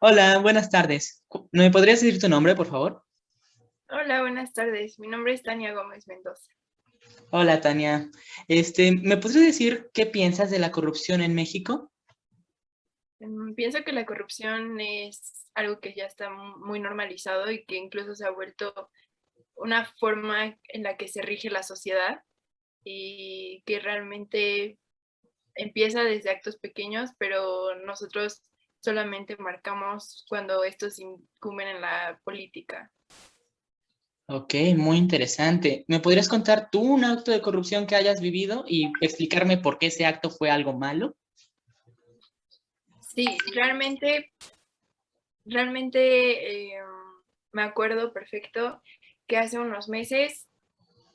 Hola, buenas tardes. ¿Me podrías decir tu nombre, por favor? Hola, buenas tardes. Mi nombre es Tania Gómez Mendoza. Hola, Tania. ¿Me podrías decir qué piensas de la corrupción en México? Pienso que la corrupción es algo que ya está muy normalizado y que incluso se ha vuelto una forma en la que se rige la sociedad y que realmente empieza desde actos pequeños, pero nosotros solamente marcamos cuando estos incumben en la política. Ok, muy interesante. ¿Me podrías contar tú un acto de corrupción que hayas vivido y explicarme por qué ese acto fue algo malo? Sí, realmente me acuerdo perfecto que hace unos meses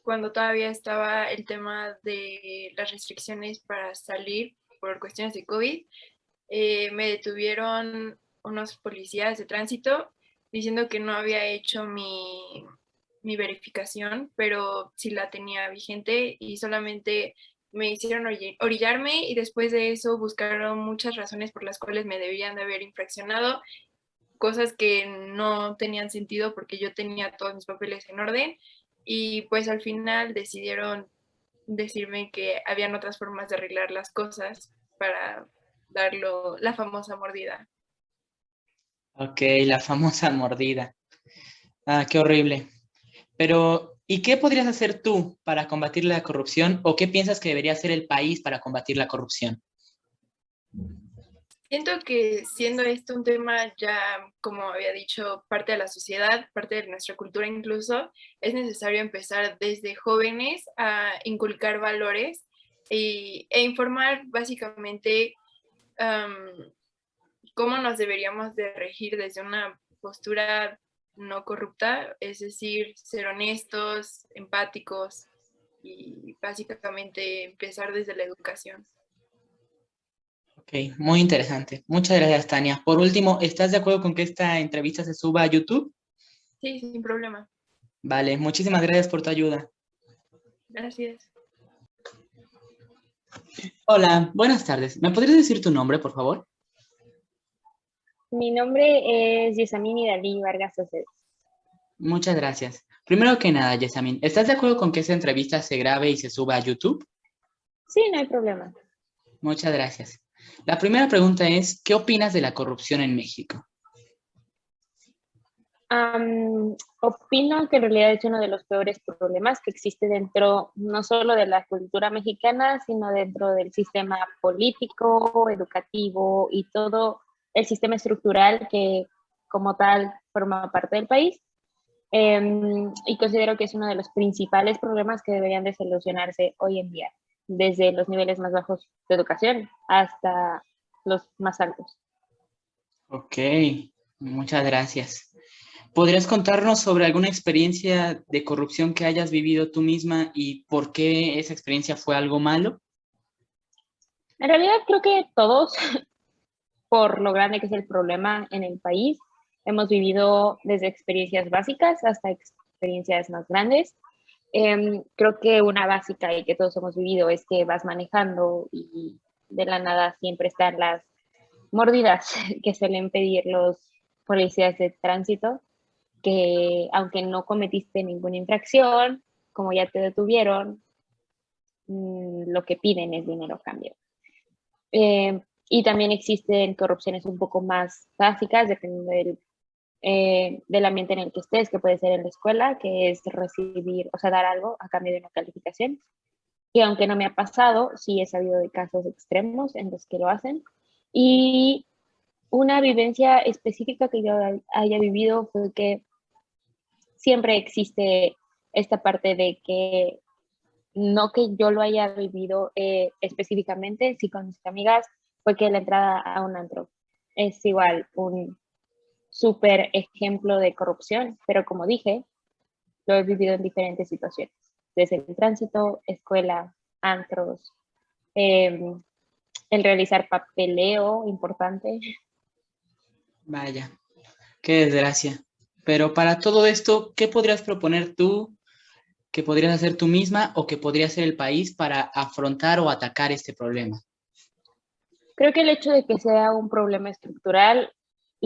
cuando todavía estaba el tema de las restricciones para salir por cuestiones de COVID, me detuvieron unos policías de tránsito diciendo que no había hecho mi verificación, pero sí la tenía vigente y solamente me hicieron orillarme y después de eso buscaron muchas razones por las cuales me debían de haber infraccionado, cosas que no tenían sentido porque yo tenía todos mis papeles en orden y pues al final decidieron decirme que habían otras formas de arreglar las cosas para darlo la famosa mordida. Ok, la famosa mordida. Ah, qué horrible. Pero, ¿y qué podrías hacer tú para combatir la corrupción o qué piensas que debería hacer el país para combatir la corrupción? Siento que siendo esto un tema ya, como había dicho, parte de la sociedad, parte de nuestra cultura incluso, es necesario empezar desde jóvenes a inculcar valores e informar básicamente um, cómo nos deberíamos de regir desde una postura no corrupta, es decir, ser honestos, empáticos y básicamente empezar desde la educación. Ok, muy interesante. Muchas gracias, Tania. Por último, ¿estás de acuerdo con que esta entrevista se suba a YouTube? Sí, sin problema. Vale, muchísimas gracias por tu ayuda. Gracias. Hola, buenas tardes. ¿Me podrías decir tu nombre, por favor? Mi nombre es Yesamini Dalí Vargas Aceves. Muchas gracias. Primero que nada, Yesamin, ¿estás de acuerdo con que esta entrevista se grabe y se suba a YouTube? Sí, no hay problema. Muchas gracias. La primera pregunta es, ¿qué opinas de la corrupción en México? Opino que en realidad es uno de los peores problemas que existe dentro no solo de la cultura mexicana, sino dentro del sistema político, educativo y todo el sistema estructural que como tal forma parte del país. Y considero que es uno de los principales problemas que deberían de solucionarse hoy en día, desde los niveles más bajos de educación hasta los más altos. Ok, muchas gracias. ¿Podrías contarnos sobre alguna experiencia de corrupción que hayas vivido tú misma y por qué esa experiencia fue algo malo? En realidad creo que todos, por lo grande que es el problema en el país, hemos vivido desde experiencias básicas hasta experiencias más grandes. Creo que una básica y que todos hemos vivido es que vas manejando y de la nada siempre están las mordidas que suelen pedir los policías de tránsito, que aunque no cometiste ninguna infracción, como ya te detuvieron, lo que piden es dinero a cambio. Eh, y también existen corrupciones un poco más básicas, dependiendo del ambiente en el que estés, que puede ser en la escuela, que es recibir, o sea, dar algo a cambio de una calificación. Y aunque no me ha pasado, sí he sabido de casos extremos en los que lo hacen. Y una vivencia específica que yo haya vivido fue que siempre existe esta parte de que no que yo lo haya vivido específicamente, sí con mis amigas, fue que la entrada a un antro es igual un súper ejemplo de corrupción, pero como dije, lo he vivido en diferentes situaciones, desde el tránsito, escuela, antros, eh, el realizar papeleo importante. Vaya, qué desgracia. Pero para todo esto, ¿qué podrías proponer tú, que podrías hacer tú misma o que podría hacer el país para afrontar o atacar este problema? Creo que el hecho de que sea un problema estructural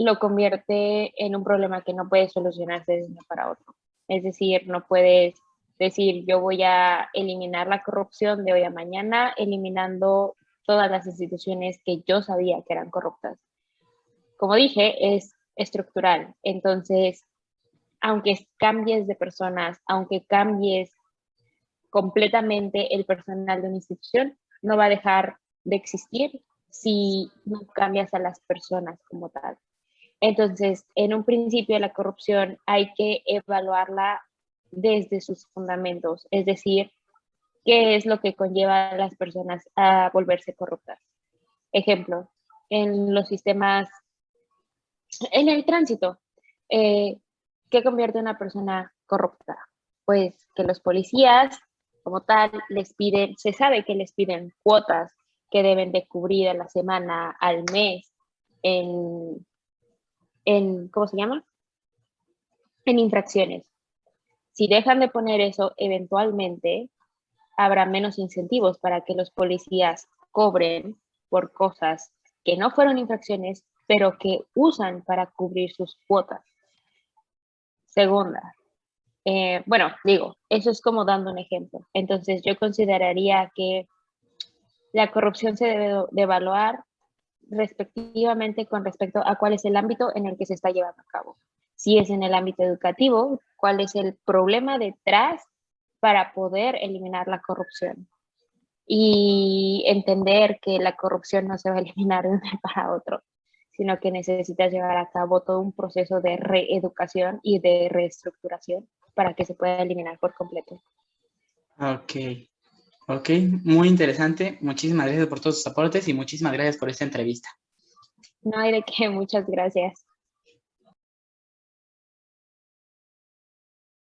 lo convierte en un problema que no puede solucionarse de un día para otro. Es decir, no puedes decir, yo voy a eliminar la corrupción de hoy a mañana, eliminando todas las instituciones que yo sabía que eran corruptas. Como dije, es estructural. Entonces, aunque cambies de personas, aunque cambies completamente el personal de una institución, no va a dejar de existir si no cambias a las personas como tal. Entonces, en un principio la corrupción hay que evaluarla desde sus fundamentos, es decir, qué es lo que conlleva a las personas a volverse corruptas. Ejemplo, en los sistemas, en el tránsito, ¿qué convierte a una persona corrupta? Pues que los policías, como tal, les piden, se sabe que les piden cuotas que deben de cubrir a la semana, al mes, ¿cómo se llama? En infracciones. Si dejan de poner eso, eventualmente habrá menos incentivos para que los policías cobren por cosas que no fueron infracciones, pero que usan para cubrir sus cuotas. Segunda, bueno, digo, eso es como dando un ejemplo. Entonces, yo consideraría que la corrupción se debe de evaluar respectivamente con respecto a cuál es el ámbito en el que se está llevando a cabo. Si es en el ámbito educativo, cuál es el problema detrás para poder eliminar la corrupción. Y entender que la corrupción no se va a eliminar de un día para otro, sino que necesitas llevar a cabo todo un proceso de reeducación y de reestructuración para que se pueda eliminar por completo. Ok, ok, muy interesante. Muchísimas gracias por todos sus aportes y muchísimas gracias por esta entrevista. No hay de qué, muchas gracias.